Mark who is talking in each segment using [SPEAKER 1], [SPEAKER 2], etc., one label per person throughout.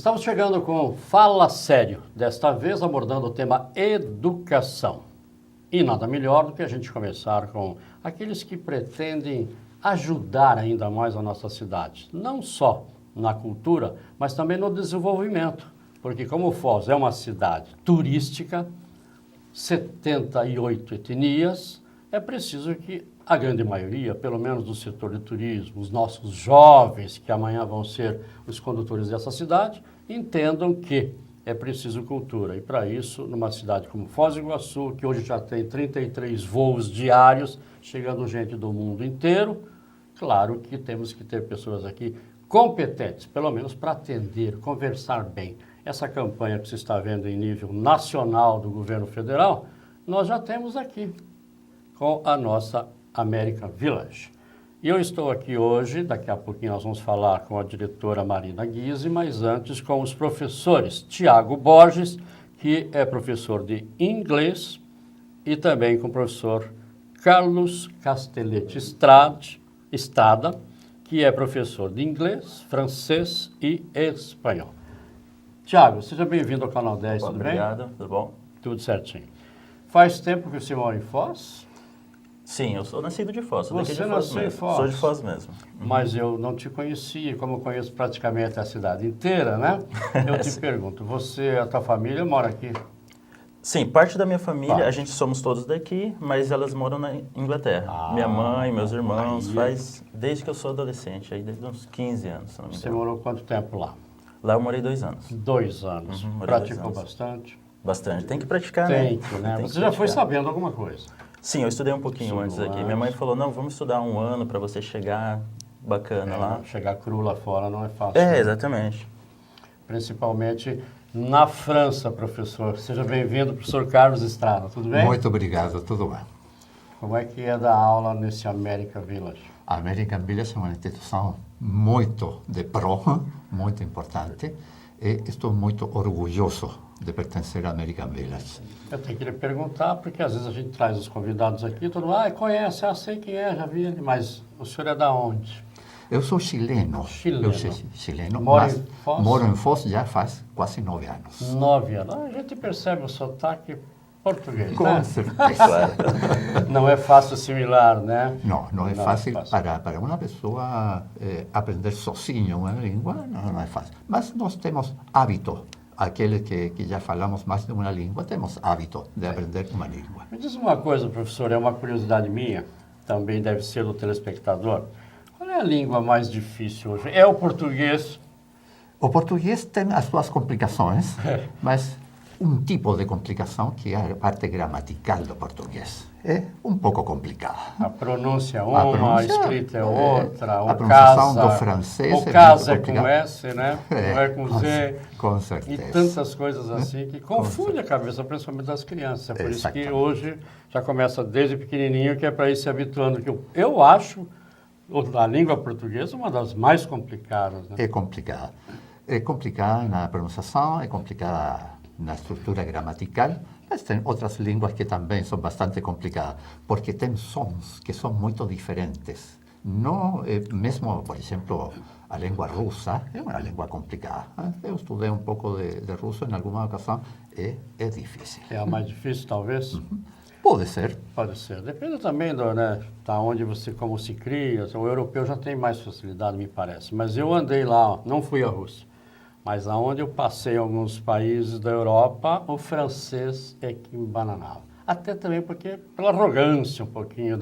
[SPEAKER 1] Estamos chegando com Fala Sério, desta vez abordando o tema educação. E nada melhor do que a gente começar com aqueles que pretendem ajudar ainda mais a nossa cidade, não só na cultura, mas também no desenvolvimento, porque como Foz é uma cidade turística, 78 etnias, é preciso que a grande maioria, pelo menos do setor de turismo, os nossos jovens, que amanhã vão ser os condutores dessa cidade, entendam que é preciso cultura. E para isso, numa cidade como Foz do Iguaçu, que hoje já tem 33 voos diários, chegando gente do mundo inteiro, claro que temos que ter pessoas aqui competentes, pelo menos para atender, conversar bem. Essa campanha que você está vendo em nível nacional do governo federal, nós já temos aqui com a nossa American Village. E eu estou aqui hoje, daqui a pouquinho nós vamos falar com a diretora Marina Guise, mas antes com os professores Tiago Borges, que é professor de inglês, e também com o professor Carlos Castelletti Estrada, que é professor de inglês, francês e espanhol. Tiago, seja bem-vindo ao Canal 10, tudo bem?
[SPEAKER 2] Obrigado, tudo bom?
[SPEAKER 1] Tudo certinho. Faz tempo que você mora em Foz?
[SPEAKER 2] Sim, eu sou nascido de Foz.
[SPEAKER 1] Você nasceu em Foz?
[SPEAKER 2] Sou de Foz mesmo.
[SPEAKER 1] Mas eu não te conhecia, como eu conheço praticamente a cidade inteira, né? Eu te pergunto, você, a tua família mora aqui?
[SPEAKER 2] Sim, parte da minha família, a gente somos todos daqui, mas elas moram na Inglaterra. Minha mãe, meus irmãos, faz desde que eu sou adolescente, aí desde uns 15 anos, se não me engano.
[SPEAKER 1] Você morou quanto tempo lá?
[SPEAKER 2] Lá eu morei 2 anos.
[SPEAKER 1] 2 anos.
[SPEAKER 2] Morei
[SPEAKER 1] Praticou
[SPEAKER 2] 2 anos.
[SPEAKER 1] bastante?
[SPEAKER 2] Bastante. Tem que praticar,
[SPEAKER 1] Tem
[SPEAKER 2] né?
[SPEAKER 1] que, né?
[SPEAKER 2] Tem que
[SPEAKER 1] Você já foi
[SPEAKER 2] praticar.
[SPEAKER 1] sabendo alguma coisa?
[SPEAKER 2] Sim, eu estudei um pouquinho
[SPEAKER 1] Estudou
[SPEAKER 2] antes aqui.
[SPEAKER 1] antes.
[SPEAKER 2] Minha mãe falou, não, vamos estudar 1 ano para você chegar bacana lá.
[SPEAKER 1] Chegar cru lá fora não é fácil.
[SPEAKER 2] É,
[SPEAKER 1] né?
[SPEAKER 2] exatamente.
[SPEAKER 1] Principalmente na França, professor. Seja bem-vindo, professor Carlos Estrada, tudo bem?
[SPEAKER 3] Muito obrigado, tudo bem.
[SPEAKER 1] Como é que é dar aula nesse American Village?
[SPEAKER 3] A American Village é uma instituição muito de pro, muito importante, e estou muito orgulhoso de pertencer à American Village.
[SPEAKER 1] Eu tenho que lhe perguntar, porque às vezes a gente traz os convidados aqui, todo mundo, conhece, sei quem é, já vi ele, mas o senhor é da onde?
[SPEAKER 3] Eu sou chileno.
[SPEAKER 1] Chileno.
[SPEAKER 3] Eu sou chileno,
[SPEAKER 1] Mora
[SPEAKER 3] mas
[SPEAKER 1] em Foz?
[SPEAKER 3] moro em Foz já faz quase 9 anos.
[SPEAKER 1] 9 anos. A gente percebe o sotaque português,
[SPEAKER 3] Com
[SPEAKER 1] né?
[SPEAKER 3] certeza.
[SPEAKER 1] Não é fácil assimilar, né?
[SPEAKER 3] Não é fácil para uma pessoa aprender sozinho uma língua, não é fácil. Mas nós temos hábito. Aqueles que já falamos mais de uma língua, temos hábito de aprender uma língua.
[SPEAKER 1] Me diz uma coisa, professor, é uma curiosidade minha, também deve ser do telespectador. Qual é a língua mais difícil hoje? É o português?
[SPEAKER 3] O português tem as suas complicações, mas um tipo de complicação que é a parte gramatical do português. É um pouco complicada.
[SPEAKER 1] A pronúncia é uma, a escrita é outra,
[SPEAKER 3] a pronunciação do francês
[SPEAKER 1] o casa é
[SPEAKER 3] muito
[SPEAKER 1] com
[SPEAKER 3] complicado.
[SPEAKER 1] S, né? Não é com Z.
[SPEAKER 3] Com
[SPEAKER 1] E
[SPEAKER 3] certeza.
[SPEAKER 1] tantas coisas assim que confundem a cabeça, principalmente das crianças. É por isso que
[SPEAKER 3] Exatamente.
[SPEAKER 1] hoje já começa desde pequenininho, que é para ir se habituando. Que eu acho a língua portuguesa uma das mais complicadas, né?
[SPEAKER 3] É complicada. É complicada na pronunciação, é complicada na estrutura gramatical, mas tem outras línguas que também são bastante complicadas, porque tem sons que são muito diferentes. Não, mesmo, por exemplo, a língua russa é uma língua complicada. Eu estudei um pouco de russo em alguma ocasião, é difícil.
[SPEAKER 1] É a mais difícil, talvez?
[SPEAKER 3] Pode ser.
[SPEAKER 1] Pode ser. Depende também da onde você, como se cria. O europeu já tem mais facilidade, me parece. Mas eu andei lá, não fui à Rússia. Mas aonde eu passei em alguns países da Europa, o francês é que embananava. Até também porque, pela arrogância um pouquinho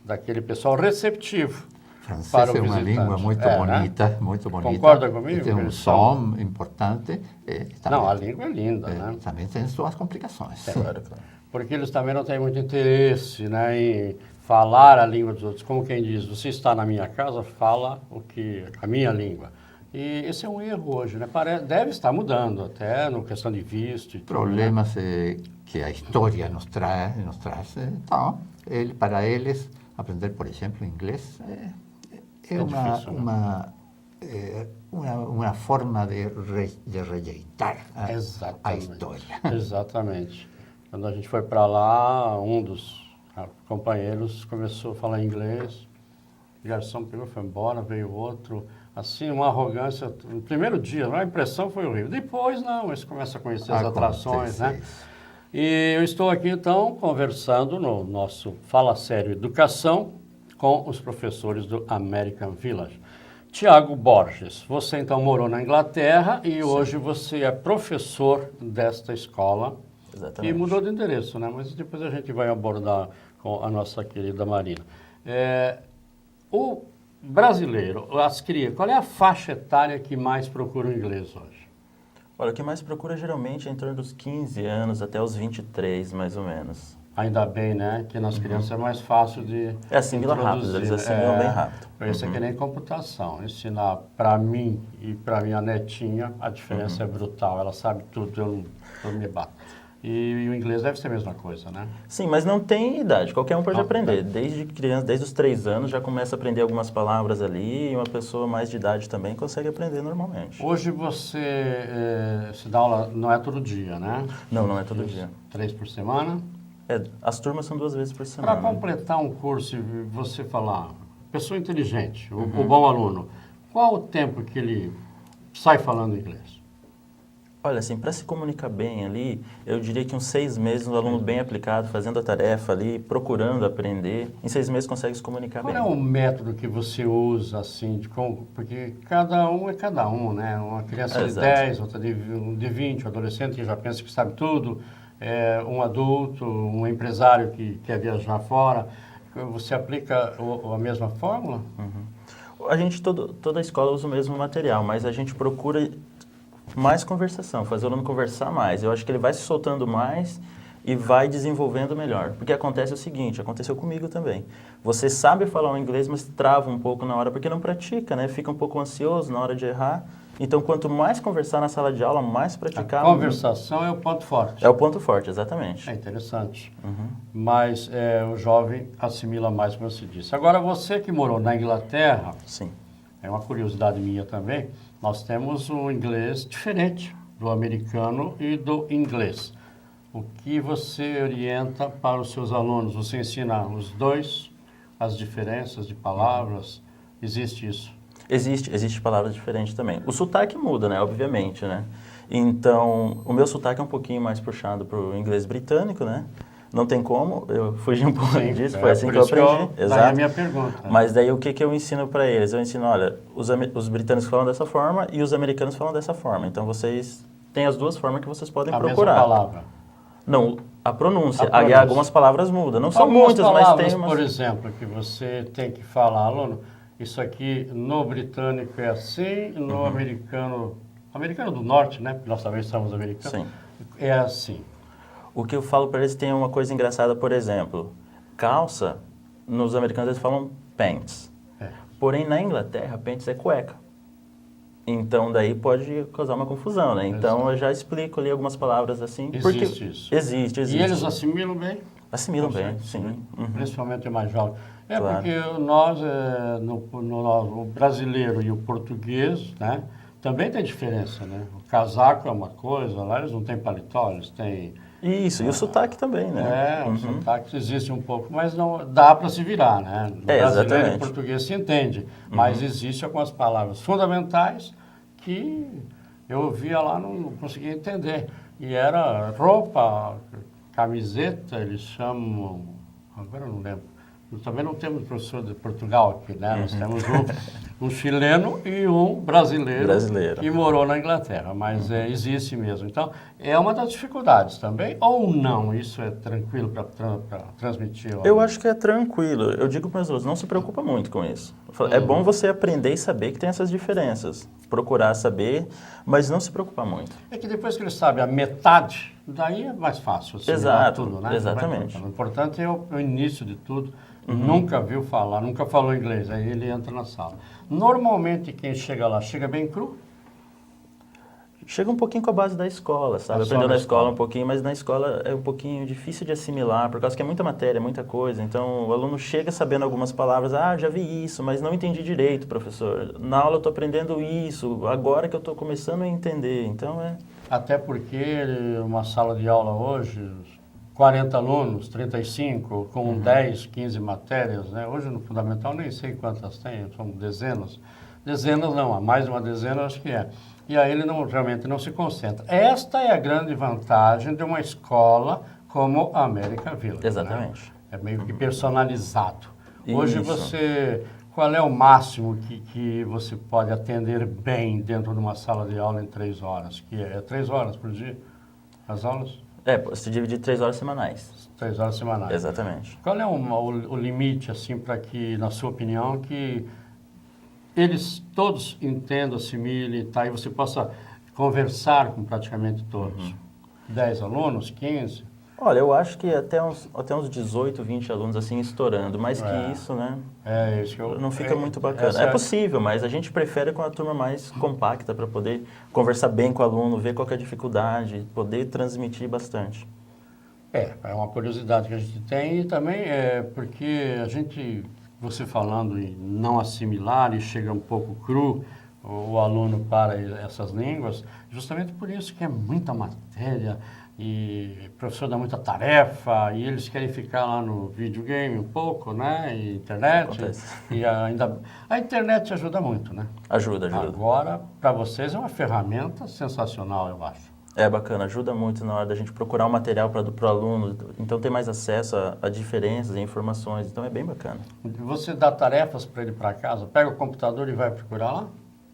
[SPEAKER 1] daquele pessoal receptivo.
[SPEAKER 3] Francês
[SPEAKER 1] para o
[SPEAKER 3] é uma
[SPEAKER 1] visitante.
[SPEAKER 3] língua muito bonita,
[SPEAKER 1] né?
[SPEAKER 3] muito bonita.
[SPEAKER 1] Concorda comigo?
[SPEAKER 3] Tem um
[SPEAKER 1] Eles
[SPEAKER 3] som importante.
[SPEAKER 1] Não, a língua é linda, né?
[SPEAKER 3] Também tem suas complicações.
[SPEAKER 2] Claro.
[SPEAKER 1] Porque eles também não têm muito interesse, né, em falar a língua dos outros. Como quem diz, você está na minha casa, fala a minha língua. E esse é um erro hoje, né? Deve estar mudando, até no questão de visto e tudo,
[SPEAKER 3] Problemas que a história nos traz. Então, para eles, aprender, por exemplo, inglês é
[SPEAKER 1] difícil,
[SPEAKER 3] uma forma de rejeitar a
[SPEAKER 1] Exatamente.
[SPEAKER 3] história.
[SPEAKER 1] Exatamente. Quando a gente foi para lá, um dos companheiros começou a falar inglês, o garçom pegou, foi embora, veio outro. assim, uma arrogância. No primeiro dia, a impressão foi horrível. Depois, não, eles começam a conhecer as atrações, né? E eu estou aqui, então, conversando no nosso Fala Sério Educação com os professores do American Village. Tiago Borges, você então morou na Inglaterra e hoje você é professor desta escola.
[SPEAKER 2] Exatamente.
[SPEAKER 1] E mudou de endereço, né? Mas depois a gente vai abordar com a nossa querida Marina. O brasileiro, as crias, qual é a faixa etária que mais procura o inglês hoje?
[SPEAKER 2] Olha, o que mais procura geralmente é em torno dos 15 anos até os 23, mais ou menos.
[SPEAKER 1] Ainda bem, né? Que nas crianças é mais fácil de
[SPEAKER 2] assimila rápido, eles assimilam bem rápido.
[SPEAKER 1] Isso é que nem computação. Ensinar para mim e para minha netinha, a diferença é brutal. Ela sabe tudo, eu me bato. E o inglês deve ser a mesma coisa, né?
[SPEAKER 2] Sim, mas não tem idade. Qualquer um pode aprender. Desde criança, desde os 3 anos, já começa a aprender algumas palavras ali. E uma pessoa mais de idade também consegue aprender normalmente.
[SPEAKER 1] Hoje você se dá aula, não é todo dia, né?
[SPEAKER 2] Não, não é todo dia.
[SPEAKER 1] 3 por semana?
[SPEAKER 2] As turmas são 2 vezes por semana.
[SPEAKER 1] Para completar um curso e você falar, pessoa inteligente, o bom aluno, qual o tempo que ele sai falando inglês?
[SPEAKER 2] Olha, assim, para se comunicar bem ali, eu diria que uns 6 meses, um aluno bem aplicado, fazendo a tarefa ali, procurando aprender, em 6 meses consegue se comunicar bem.
[SPEAKER 1] Qual é o método que você usa, assim, porque cada um é cada um, né? Uma criança de 10, outra de 20, um adolescente que já pensa que sabe tudo, um adulto, um empresário que quer viajar fora. Você aplica a mesma fórmula?
[SPEAKER 2] A gente, toda a escola usa o mesmo material, mas a gente procura mais conversação, fazer o aluno conversar mais. Eu acho que ele vai se soltando mais e vai desenvolvendo melhor. Porque acontece o seguinte, aconteceu comigo também. Você sabe falar o inglês, mas trava um pouco na hora, porque não pratica, né? Fica um pouco ansioso na hora de errar. Então, quanto mais conversar na sala de aula, mais praticar.
[SPEAKER 1] A conversação é o ponto forte.
[SPEAKER 2] É o ponto forte, exatamente.
[SPEAKER 1] É interessante. Mas o jovem assimila mais, como você disse. Agora, você que morou na Inglaterra,
[SPEAKER 2] Sim.
[SPEAKER 1] é uma curiosidade minha também, nós temos um inglês diferente do americano e do inglês. O que você orienta para os seus alunos? Você ensina os dois, as diferenças de palavras? Existe isso?
[SPEAKER 2] Existe palavras diferentes também. O sotaque muda, né? Obviamente, né? Então, o meu sotaque é um pouquinho mais puxado para o inglês britânico, né? Não tem como, eu fugi um pouco disso, foi assim que eu aprendi.
[SPEAKER 1] Exato. É a minha pergunta.
[SPEAKER 2] Mas daí o que eu ensino para eles? Eu ensino, olha, os britânicos falam dessa forma e os americanos falam dessa forma. Então, vocês têm as duas formas que vocês podem procurar.
[SPEAKER 1] A mesma palavra?
[SPEAKER 2] Não, a pronúncia. Aí algumas palavras mudam. Não são muitas, mas tem umas...
[SPEAKER 1] por exemplo, que você tem que falar, aluno, isso aqui no britânico é assim, no americano do norte, né? Porque nós também somos americanos.
[SPEAKER 2] Sim.
[SPEAKER 1] É assim.
[SPEAKER 2] O que eu falo para eles tem uma coisa engraçada, por exemplo, calça, nos americanos eles falam pants. Porém, na Inglaterra, pants é cueca. Então, daí pode causar uma confusão, né? Então, eu já explico ali algumas palavras assim.
[SPEAKER 1] Existe isso?
[SPEAKER 2] Existe.
[SPEAKER 1] E eles assimilam bem?
[SPEAKER 2] Assimilam bem, sim.
[SPEAKER 1] Principalmente o mais jovem.
[SPEAKER 2] Claro.
[SPEAKER 1] Porque nós, o brasileiro e o português, né? Também tem diferença, né? O casaco é uma coisa, lá eles não têm paletó, eles têm...
[SPEAKER 2] Isso, e o sotaque também, né?
[SPEAKER 1] O sotaque existe um pouco, mas não dá para se virar, né? No brasileiro e português se entende, mas existe algumas palavras fundamentais que eu via lá, não conseguia entender. E era roupa, camiseta, eles chamam... Agora eu não lembro. Também não temos professor de Portugal aqui, né? Nós temos um chileno e um brasileiro que morou na Inglaterra, mas existe mesmo. Então, é uma das dificuldades também, ou não? Isso é tranquilo para transmitir?
[SPEAKER 2] Eu acho que é tranquilo. Eu digo para meus alunos, não se preocupa muito com isso. É bom você aprender e saber que tem essas diferenças. Procurar saber, mas não se preocupar muito.
[SPEAKER 1] É que depois que ele sabe a metade, daí é mais fácil tudo, né?
[SPEAKER 2] Exatamente.
[SPEAKER 1] O importante é o início de tudo. Nunca viu falar, nunca falou inglês, aí ele entra na sala. Normalmente quem chega lá, chega bem cru?
[SPEAKER 2] Chega um pouquinho com a base da escola, sabe? Aprendeu na escola um pouquinho, mas na escola é um pouquinho difícil de assimilar, por causa que é muita matéria, muita coisa. Então, o aluno chega sabendo algumas palavras, já vi isso, mas não entendi direito, professor. Na aula eu estou aprendendo isso, agora que eu estou começando a entender. Então,
[SPEAKER 1] Até porque uma sala de aula hoje, 40 alunos, 35, com 10, 15 matérias, né? Hoje no Fundamental nem sei quantas tem, são dezenas. Dezenas não, há mais de uma dezena acho que é. E aí ele realmente não se concentra. Esta é a grande vantagem de uma escola como a American Village.
[SPEAKER 2] Exatamente.
[SPEAKER 1] Né? É meio que personalizado. Hoje
[SPEAKER 2] Isso.
[SPEAKER 1] qual é o máximo que você pode atender bem dentro de uma sala de aula em 3 horas? Que é 3 horas por dia? As aulas?
[SPEAKER 2] Se dividir 3 horas semanais.
[SPEAKER 1] 3 horas semanais.
[SPEAKER 2] Exatamente.
[SPEAKER 1] Qual é o limite, assim, para que, na sua opinião, que eles todos entendam, assimilem, tá? E você possa conversar com praticamente todos? 10 alunos, 15?
[SPEAKER 2] Olha, eu acho que até uns 18, 20 alunos assim estourando, mais que isso, né?
[SPEAKER 1] É isso que eu...
[SPEAKER 2] Não fica muito bacana. É possível, mas a gente prefere com a turma mais compacta para poder conversar bem com o aluno, ver qual que é a dificuldade, poder transmitir bastante.
[SPEAKER 1] É uma curiosidade que a gente tem e também é porque você falando em não assimilar e chega um pouco cru o aluno para essas línguas, justamente por isso que é muita matéria e o professor dá muita tarefa e eles querem ficar lá no videogame um pouco, né, e internet.
[SPEAKER 2] Acontece.
[SPEAKER 1] E a internet ajuda muito, né?
[SPEAKER 2] Ajuda.
[SPEAKER 1] Agora, para vocês é uma ferramenta sensacional, eu acho.
[SPEAKER 2] É bacana, ajuda muito na hora da gente procurar o material para o aluno, então tem mais acesso a diferenças, a informações, então é bem bacana.
[SPEAKER 1] Você dá tarefas para ele para casa, pega o computador e vai procurar lá?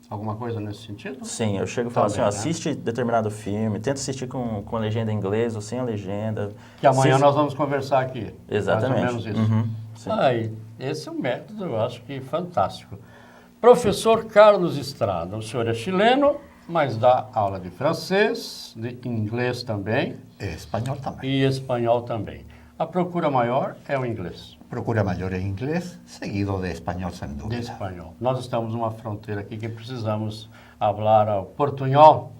[SPEAKER 1] Alguma coisa nesse sentido?
[SPEAKER 2] Sim, eu chego e falo
[SPEAKER 1] Também,
[SPEAKER 2] assim,
[SPEAKER 1] né?
[SPEAKER 2] assiste determinado filme, tenta assistir com a legenda em inglês ou sem a legenda.
[SPEAKER 1] Que amanhã nós vamos conversar aqui.
[SPEAKER 2] Exatamente.
[SPEAKER 1] Mais ou menos isso.
[SPEAKER 2] Sim.
[SPEAKER 1] Esse é um método, eu acho que fantástico. Professor Carlos Estrada, o senhor é chileno, mas dá aula de francês, de inglês também.
[SPEAKER 3] Espanhol também.
[SPEAKER 1] E espanhol também. A procura maior é o inglês.
[SPEAKER 3] Procura maior em inglês, seguido de espanhol, sem
[SPEAKER 1] De
[SPEAKER 3] dúvida.
[SPEAKER 1] espanhol. Nós estamos numa fronteira aqui que precisamos falar o portunhol.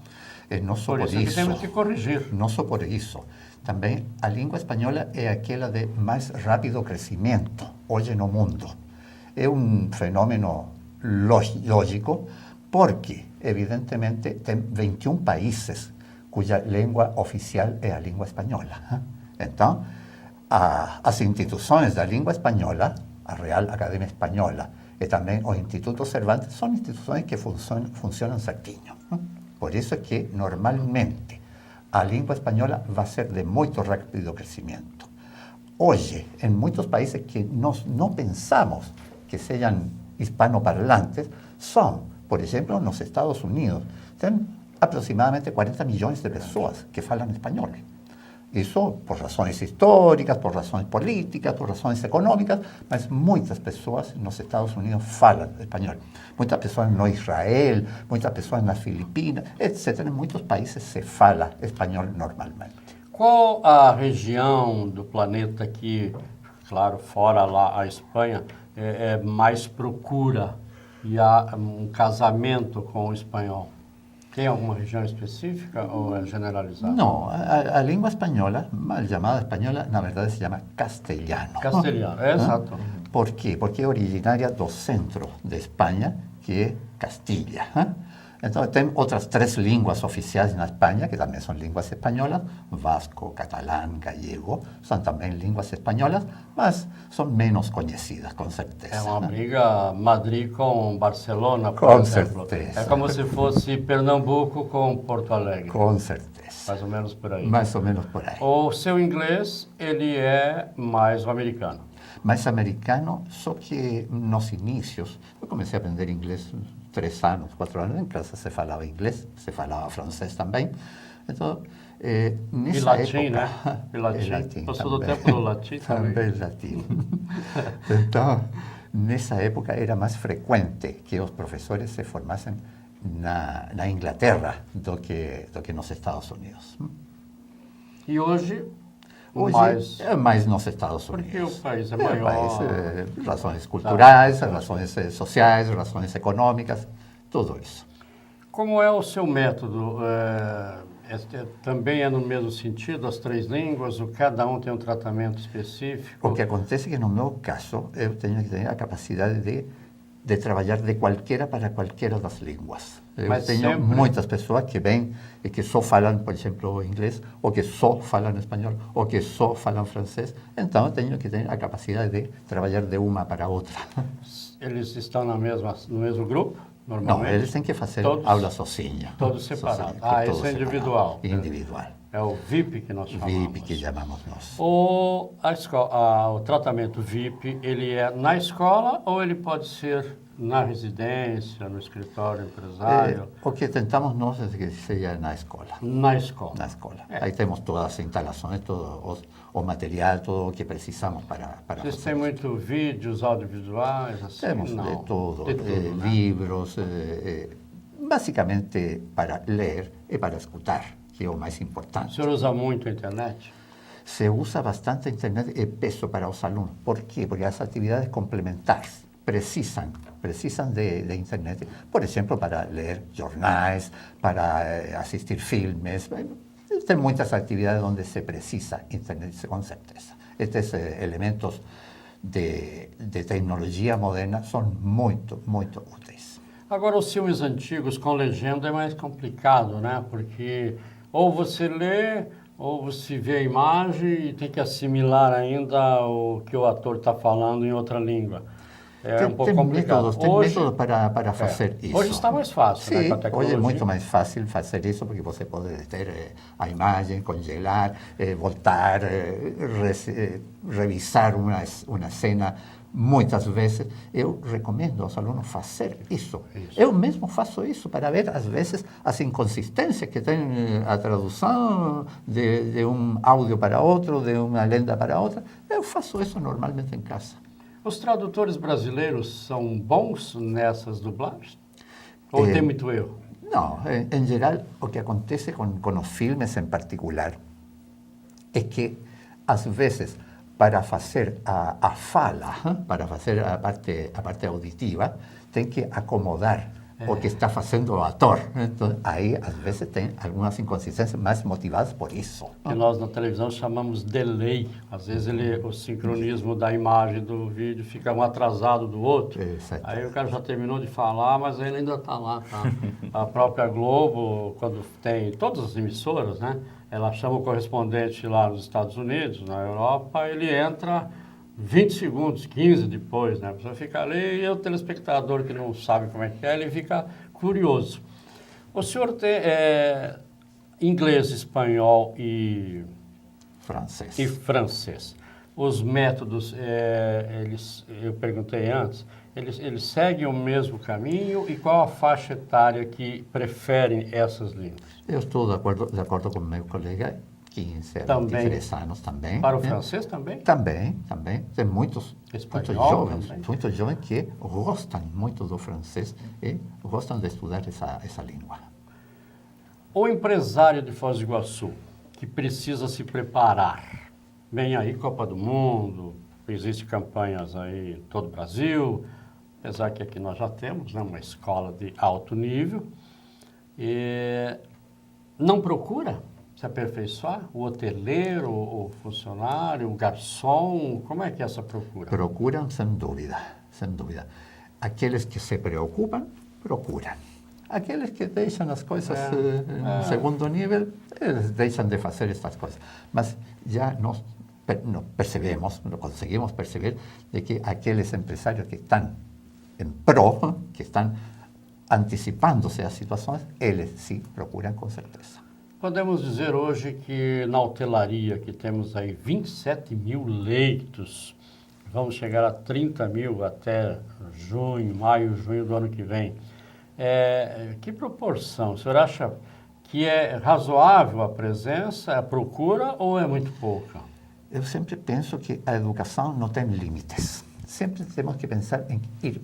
[SPEAKER 3] Não só
[SPEAKER 1] Por
[SPEAKER 3] por
[SPEAKER 1] isso que
[SPEAKER 3] isso.
[SPEAKER 1] temos que corrigir.
[SPEAKER 3] Não só por isso. Também a língua espanhola é aquela de mais rápido crescimento hoje no mundo. É um fenômeno lógico porque, evidentemente, tem 21 países cuja língua oficial é a língua espanhola. Então, as instituições da língua espanhola, a Real Academia Espanhola e também o Instituto Cervantes, são instituições que funcionam certinho. Por isso é que, normalmente, a língua espanhola vai ser de muito rápido crescimento. Hoje, em muitos países que nós não pensamos que sejam hispanoparlantes, são, por exemplo, nos Estados Unidos, tem aproximadamente 40 milhões de pessoas que falam espanhol. Isso por razões históricas, por razões políticas, por razões econômicas, mas muitas pessoas nos Estados Unidos falam espanhol. Muitas pessoas no Israel, muitas pessoas nas Filipinas, etc. Em muitos países se fala espanhol normalmente.
[SPEAKER 1] Qual a região do planeta que, claro, fora lá a Espanha, mais procura e há um casamento com o espanhol? Tem alguma região específica ou é generalizado?
[SPEAKER 3] Não, a língua espanhola, mal chamada espanhola, na verdade se chama castelhano.
[SPEAKER 1] Castelhano, exato.
[SPEAKER 3] Por quê? Porque é originária do centro de Espanha, que é Castilha. Então, tem outras 3 línguas oficiais na Espanha, que também são línguas espanholas, vasco, catalão, gallego, são também línguas espanholas, mas são menos conhecidas, com certeza.
[SPEAKER 1] É uma briga Madrid com Barcelona, por
[SPEAKER 3] Com
[SPEAKER 1] exemplo.
[SPEAKER 3] certeza.
[SPEAKER 1] É como se fosse Pernambuco com Porto Alegre.
[SPEAKER 3] Com certeza.
[SPEAKER 1] Mais ou menos por aí.
[SPEAKER 3] Mais ou menos por aí.
[SPEAKER 1] O seu inglês, ele é mais o americano.
[SPEAKER 3] Mais americano, só que nos inícios, eu comecei a aprender inglês 3 anos, 4 anos, em casa se falava inglês, se falava francês também. Então, nessa
[SPEAKER 1] E latim,
[SPEAKER 3] época...
[SPEAKER 1] né? E latim. Passou do
[SPEAKER 3] também.
[SPEAKER 1] tempo do latim também.
[SPEAKER 3] Também latim. Então, nessa época era mais frequente que os professores se formassem na Inglaterra do que nos Estados Unidos.
[SPEAKER 1] E hoje,
[SPEAKER 3] Hoje é mais nos Estados Unidos.
[SPEAKER 1] Porque o país é maior.
[SPEAKER 3] Razões culturais, razões sociais, razões econômicas, tudo isso.
[SPEAKER 1] Como é o seu método? Também é no mesmo sentido, as 3 línguas, ou cada um tem um tratamento específico?
[SPEAKER 3] O que acontece é que no meu caso, eu tenho que ter a capacidade de trabalhar de qualquer para qualquer das línguas. Eu
[SPEAKER 1] Mas
[SPEAKER 3] tenho
[SPEAKER 1] sempre...
[SPEAKER 3] muitas pessoas que vêm e que só falam, por exemplo, inglês, ou que só falam espanhol, ou que só falam francês. Então, eu tenho que ter a capacidade de trabalhar de uma para outra.
[SPEAKER 1] Eles estão no mesmo grupo?
[SPEAKER 3] Não,
[SPEAKER 1] normalmente?
[SPEAKER 3] eles têm que fazer
[SPEAKER 1] Todos-
[SPEAKER 3] aula sozinha.
[SPEAKER 1] todos separados.
[SPEAKER 3] Sozinha,
[SPEAKER 1] Ah,
[SPEAKER 3] todos
[SPEAKER 1] esse é
[SPEAKER 3] separados.
[SPEAKER 1] individual.
[SPEAKER 3] Individual.
[SPEAKER 1] É o VIP que nós chamamos.
[SPEAKER 3] VIP que chamamos nós.
[SPEAKER 1] O tratamento VIP, ele é na escola ou ele pode ser na residência, no escritório empresário?
[SPEAKER 3] O que tentamos nós é que seja na escola.
[SPEAKER 1] Na escola.
[SPEAKER 3] Na escola. Aí temos todas as instalações, todo o material, tudo o que precisamos para
[SPEAKER 1] Vocês
[SPEAKER 3] fazer.
[SPEAKER 1] têm muito vídeos audiovisuais? Assim?
[SPEAKER 3] Temos
[SPEAKER 1] Não.
[SPEAKER 3] de tudo,
[SPEAKER 1] De tudo, né?
[SPEAKER 3] livros, basicamente para ler e para escutar, que é o mais
[SPEAKER 1] O
[SPEAKER 3] importante.
[SPEAKER 1] senhor usa muito a internet?
[SPEAKER 3] Se usa bastante a internet e peso para os alunos. Por quê? Porque as atividades complementares precisam de internet. Por exemplo, para ler jornais, para assistir filmes. Tem muitas atividades onde se precisa internet, com certeza. Estes elementos de tecnologia moderna são muito, muito úteis.
[SPEAKER 1] Agora, os filmes antigos com legenda é mais complicado, né? Porque ou você lê, ou você vê a imagem e tem que assimilar ainda o que o ator está falando em outra língua. É um pouco complicado.
[SPEAKER 3] Tem métodos para fazer isso.
[SPEAKER 1] Hoje está mais fácil, né,
[SPEAKER 3] Sim,
[SPEAKER 1] com a tecnologia.
[SPEAKER 3] hoje é muito mais fácil fazer isso, porque você pode ter a imagem, congelar, voltar, revisar uma cena muitas vezes. Eu recomendo aos alunos fazer isso. Eu mesmo faço isso para ver, às vezes, as inconsistências que tem a tradução de um áudio para outro, de uma lenda para outra. Eu faço isso normalmente em casa.
[SPEAKER 1] Os tradutores brasileiros são bons nessas dublagens? Ou tem muito erro?
[SPEAKER 3] Não, em geral, o que acontece com os filmes em particular é que, às vezes, para fazer a fala, para fazer a parte auditiva, tem que acomodar o que está fazendo o ator. Então, aí, às vezes, tem algumas inconsistências mais motivadas por isso.
[SPEAKER 1] Que nós na televisão chamamos delay. Às vezes o sincronismo da imagem do vídeo fica um atrasado do outro.
[SPEAKER 3] Exato.
[SPEAKER 1] Aí o cara já terminou de falar, mas ele ainda está lá. Tá? A própria Globo, quando tem todas as emissoras, né? Ela chama o correspondente lá nos Estados Unidos, na Europa, ele entra 20 segundos, 15 depois, né? A pessoa fica ali e o telespectador que não sabe como é que é, ele fica curioso. O senhor tem inglês, espanhol e francês. Os métodos, eu perguntei antes, eles seguem o mesmo caminho e qual a faixa etária que preferem essas línguas?
[SPEAKER 3] Eu estou de acordo com meu colega, 15 a
[SPEAKER 1] Também.
[SPEAKER 3] 23 anos também.
[SPEAKER 1] Para o francês também?
[SPEAKER 3] Também. Tem muitos jovens que gostam muito do francês e gostam de estudar essa língua.
[SPEAKER 1] O empresário de Foz do Iguaçu, que precisa se preparar, vem aí Copa do Mundo, existem campanhas aí em todo o Brasil, apesar que aqui nós já temos, né, uma escola de alto nível, e não procura se aperfeiçoar? O hoteleiro, o funcionário, o garçom, como é que é essa procura?
[SPEAKER 3] Procuram, sem dúvida, sem dúvida. Aqueles que se preocupam, procuram. Aqueles que deixam as coisas em segundo nível, eles deixam de fazer estas coisas. Mas já nós percebemos, conseguimos perceber de que aqueles empresários que estão em pró, que estão antecipando-se às situações, eles sim procuram com certeza.
[SPEAKER 1] Podemos dizer hoje que na hotelaria, que temos aí 27 mil leitos, vamos chegar a 30 mil até maio, junho do ano que vem. Que proporção? O senhor acha que é razoável a presença, a procura ou é muito pouca?
[SPEAKER 3] Eu sempre penso que a educação não tem limites. Sempre temos que pensar em ir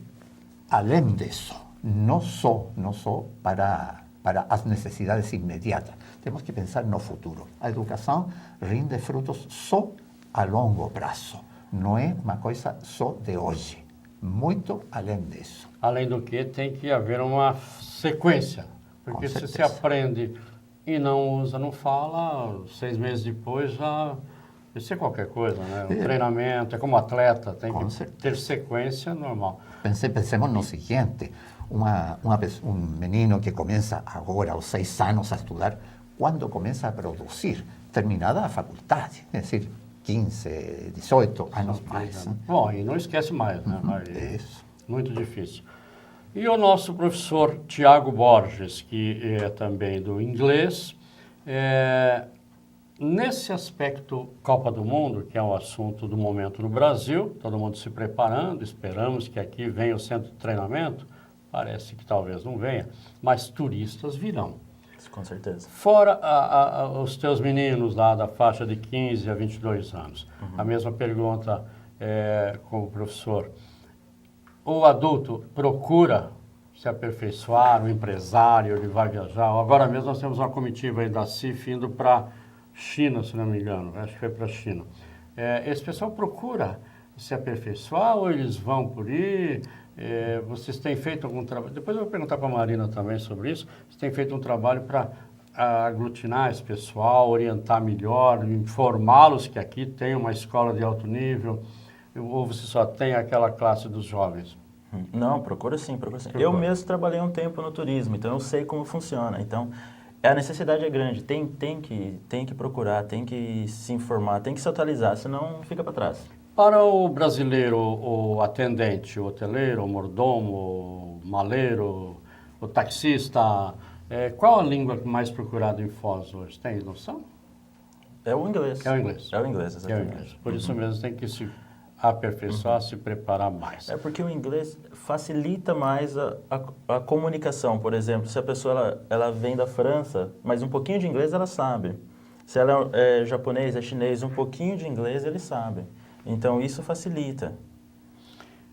[SPEAKER 3] além disso. Não só para as necessidades imediatas. Temos que pensar no futuro. A educação rende frutos só a longo prazo. Não é uma coisa só de hoje. Muito além disso.
[SPEAKER 1] Além do que, tem que haver uma sequência. Porque se você aprende e não usa, não fala, 6 meses depois já... Isso é qualquer coisa, né? Um treinamento, é como atleta, tem que ter sequência normal.
[SPEAKER 3] Pensemos no seguinte, um menino que começa agora, aos 6 anos, a estudar, quando começa a produzir, terminada a faculdade, é decir, 15, 18 anos mais.
[SPEAKER 1] Bom, e não esquece mais, né?
[SPEAKER 3] Isso.
[SPEAKER 1] Muito difícil. E o nosso professor Tiago Borges, que é também do inglês, nesse aspecto Copa do Mundo, que é um assunto do momento no Brasil, todo mundo se preparando, esperamos que aqui venha o centro de treinamento, parece que talvez não venha, mas turistas virão.
[SPEAKER 2] Com certeza.
[SPEAKER 1] Fora os teus meninos lá da faixa de 15 a 22 anos, a mesma pergunta com o professor. O adulto procura se aperfeiçoar, o empresário, ele vai viajar. Agora mesmo nós temos uma comitiva aí da CIF indo para China, se não me engano, acho que foi para a China. Esse pessoal procura se aperfeiçoar ou eles vão por ir? Vocês têm feito algum trabalho? Depois eu vou perguntar para a Marina também sobre isso. Vocês têm feito um trabalho para aglutinar esse pessoal, orientar melhor, informá-los que aqui tem uma escola de alto nível? Ou você só tem aquela classe dos jovens?
[SPEAKER 2] Não, procura sim, procura sim. Eu mesmo trabalhei um tempo no turismo, então eu sei como funciona. Então, a necessidade é grande, tem que procurar, tem que se informar, tem que se atualizar, senão fica para trás.
[SPEAKER 1] Para o brasileiro, o atendente, o hoteleiro, o mordomo, o maleiro, o taxista, qual a língua mais procurada em Foz hoje? Tem noção?
[SPEAKER 2] É o inglês.
[SPEAKER 1] É o inglês.
[SPEAKER 2] É o inglês, exatamente.
[SPEAKER 1] É o inglês. Por isso mesmo tem que se aperfeiçoar, se preparar mais.
[SPEAKER 2] É porque o inglês facilita mais a comunicação. Por exemplo, se a pessoa ela vem da França, mas um pouquinho de inglês ela sabe. Se ela é japonês, é chinês, um pouquinho de inglês ele sabe. Então isso facilita.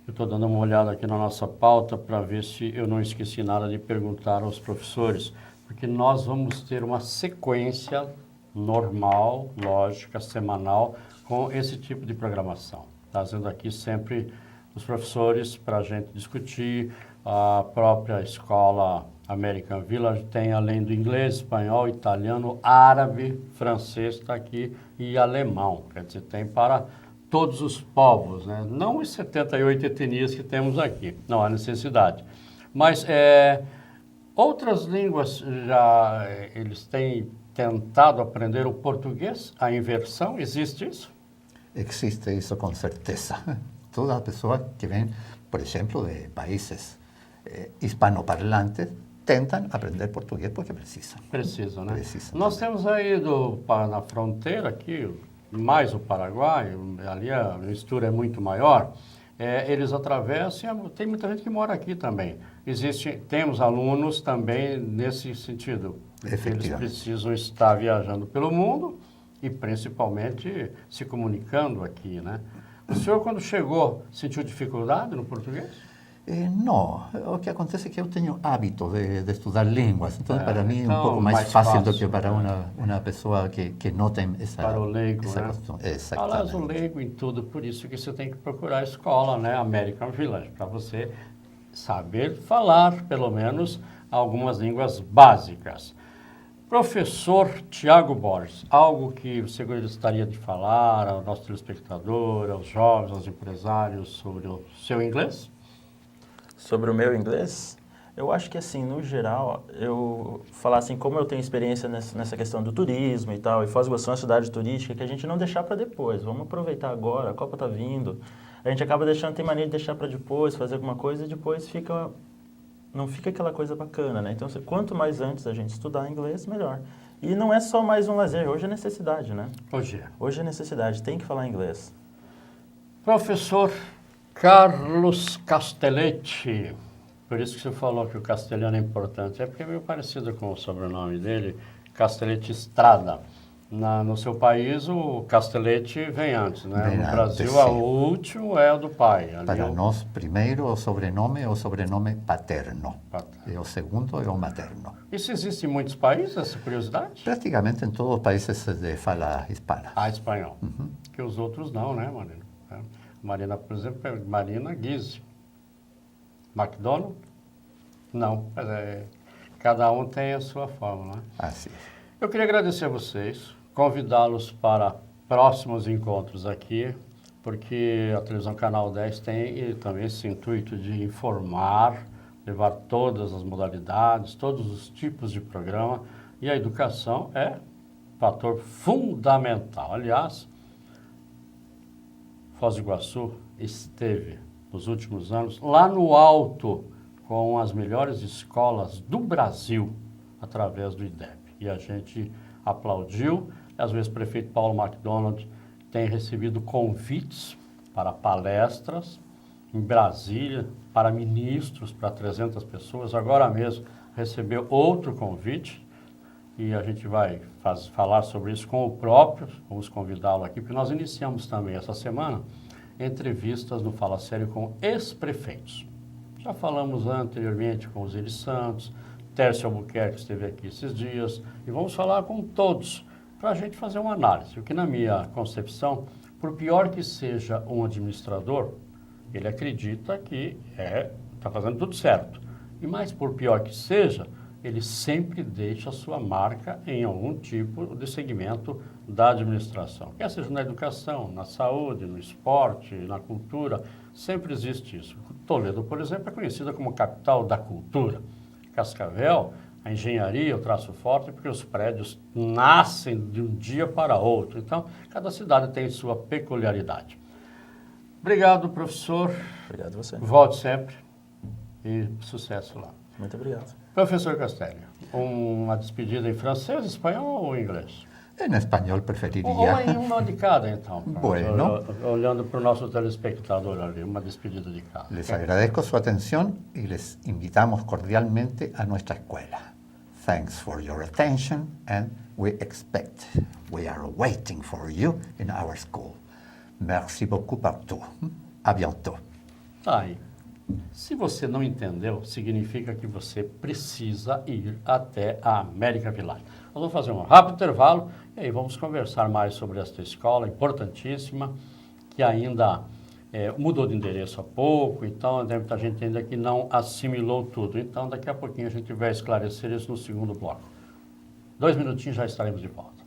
[SPEAKER 1] Eu estou dando uma olhada aqui na nossa pauta para ver se eu não esqueci nada de perguntar aos professores, porque nós vamos ter uma sequência normal, lógica, semanal, com esse tipo de programação. Trazendo aqui sempre os professores para a gente discutir. A própria escola American Village tem, além do inglês, espanhol, italiano, árabe, francês, está aqui, e alemão. Quer dizer, tem para todos os povos, né? Não os 78 etnias que temos aqui, não há necessidade. Mas outras línguas já eles têm tentado aprender o português, a inversão, existe isso?
[SPEAKER 3] Existe isso com certeza. Toda pessoa que vem, por exemplo, de países hispanoparlantes, tentam aprender português porque precisam.
[SPEAKER 1] Precisam, né?
[SPEAKER 3] Precisam.
[SPEAKER 1] Nós temos aí na fronteira aqui, mais o Paraguai, ali a mistura é muito maior, eles atravessam, tem muita gente que mora aqui também. Temos alunos também nesse sentido. Eles precisam estar viajando pelo mundo e principalmente se comunicando aqui, né? O senhor, quando chegou, sentiu dificuldade no português?
[SPEAKER 3] Não, o que acontece é que eu tenho hábito de estudar línguas, então para mim é um pouco
[SPEAKER 1] mais
[SPEAKER 3] fácil do que para uma pessoa que não tem essa
[SPEAKER 1] para o leigo,
[SPEAKER 3] essa
[SPEAKER 1] né?
[SPEAKER 3] questão.
[SPEAKER 1] Aliás, o leigo em tudo, por isso que você tem que procurar a escola, né? American Village, para você saber falar, pelo menos, algumas línguas básicas. Professor Tiago Borges, algo que você gostaria de falar ao nosso telespectador, aos jovens, aos empresários, sobre o seu inglês?
[SPEAKER 2] Sobre o meu inglês, eu acho que assim, no geral, eu falar assim, como eu tenho experiência nessa questão do turismo e tal, e Foz do Iguaçu é uma cidade turística, que a gente não deixar para depois, vamos aproveitar agora, a Copa tá vindo, a gente acaba deixando, tem mania de deixar para depois, fazer alguma coisa e depois não fica aquela coisa bacana, né? Então, quanto mais antes a gente estudar inglês, melhor. E não é só mais um lazer, hoje é necessidade, né? Hoje é necessidade, tem que falar inglês.
[SPEAKER 1] Professor Carlos Castelletti, por isso que você falou que o castelhano é importante, é porque é meio parecido com o sobrenome dele, Castelletti Estrada. No seu país, o Castelletti vem antes, né?
[SPEAKER 3] Vem
[SPEAKER 1] no
[SPEAKER 3] antes,
[SPEAKER 1] Brasil,
[SPEAKER 3] sim.
[SPEAKER 1] O último é o do pai.
[SPEAKER 3] Para nós, primeiro o sobrenome paterno. E o segundo é o materno.
[SPEAKER 1] Isso existe em muitos países, essa curiosidade?
[SPEAKER 3] Praticamente em todos os países de fala hispana.
[SPEAKER 1] Espanhol. Que os outros não, né, Marina? Marina, por exemplo, é Marina Guise. McDonald? Não. Cada um tem a sua forma, né?
[SPEAKER 3] Assim.
[SPEAKER 1] Eu queria agradecer a vocês, convidá-los para próximos encontros aqui, porque a televisão Canal 10 tem também esse intuito de informar, levar todas as modalidades, todos os tipos de programa, e a educação é fator fundamental. Aliás, Foz do Iguaçu esteve, nos últimos anos, lá no alto, com as melhores escolas do Brasil através do IDEB. E a gente aplaudiu. Às vezes o prefeito Paulo McDonald tem recebido convites para palestras em Brasília, para ministros, para 300 pessoas. Agora mesmo recebeu outro convite e a gente vai falar sobre isso com o próprio, vamos convidá-lo aqui, porque nós iniciamos também essa semana entrevistas no Fala Sério com ex-prefeitos. Já falamos anteriormente com o Ziri Santos, Tércio Albuquerque esteve aqui esses dias, e vamos falar com todos, para a gente fazer uma análise. O que na minha concepção, por pior que seja um administrador, ele acredita que está fazendo tudo certo. E mais por pior que seja, ele sempre deixa a sua marca em algum tipo de segmento da administração. Quer seja na educação, na saúde, no esporte, na cultura, sempre existe isso. Toledo, por exemplo, é conhecida como capital da cultura. Cascavel, a engenharia, o traço forte, porque os prédios nascem de um dia para outro. Então, cada cidade tem sua peculiaridade. Obrigado, professor.
[SPEAKER 2] Obrigado a você.
[SPEAKER 1] Volte sempre e sucesso lá.
[SPEAKER 2] Muito obrigado.
[SPEAKER 1] Professor Castelli, uma despedida em francês, espanhol ou inglês?
[SPEAKER 3] En español
[SPEAKER 1] Ou
[SPEAKER 3] preferiría.
[SPEAKER 1] em uma de cada, então.
[SPEAKER 3] Bueno.
[SPEAKER 1] Olhando para o nosso telespectador ali, uma despedida de cada.
[SPEAKER 3] Les agradezco su atención y les invitamos cordialmente a nuestra escuela. Thanks for your attention and we are waiting for you in our school. Merci beaucoup partout. À bientôt.
[SPEAKER 1] Tá aí. Se você não entendeu, significa que você precisa ir até a América Village. Nós vamos fazer um rápido intervalo e aí vamos conversar mais sobre esta escola importantíssima, que ainda mudou de endereço há pouco, então tem muita gente ainda que não assimilou tudo. Então daqui a pouquinho a gente vai esclarecer isso no segundo bloco. 2 minutinhos já estaremos de volta.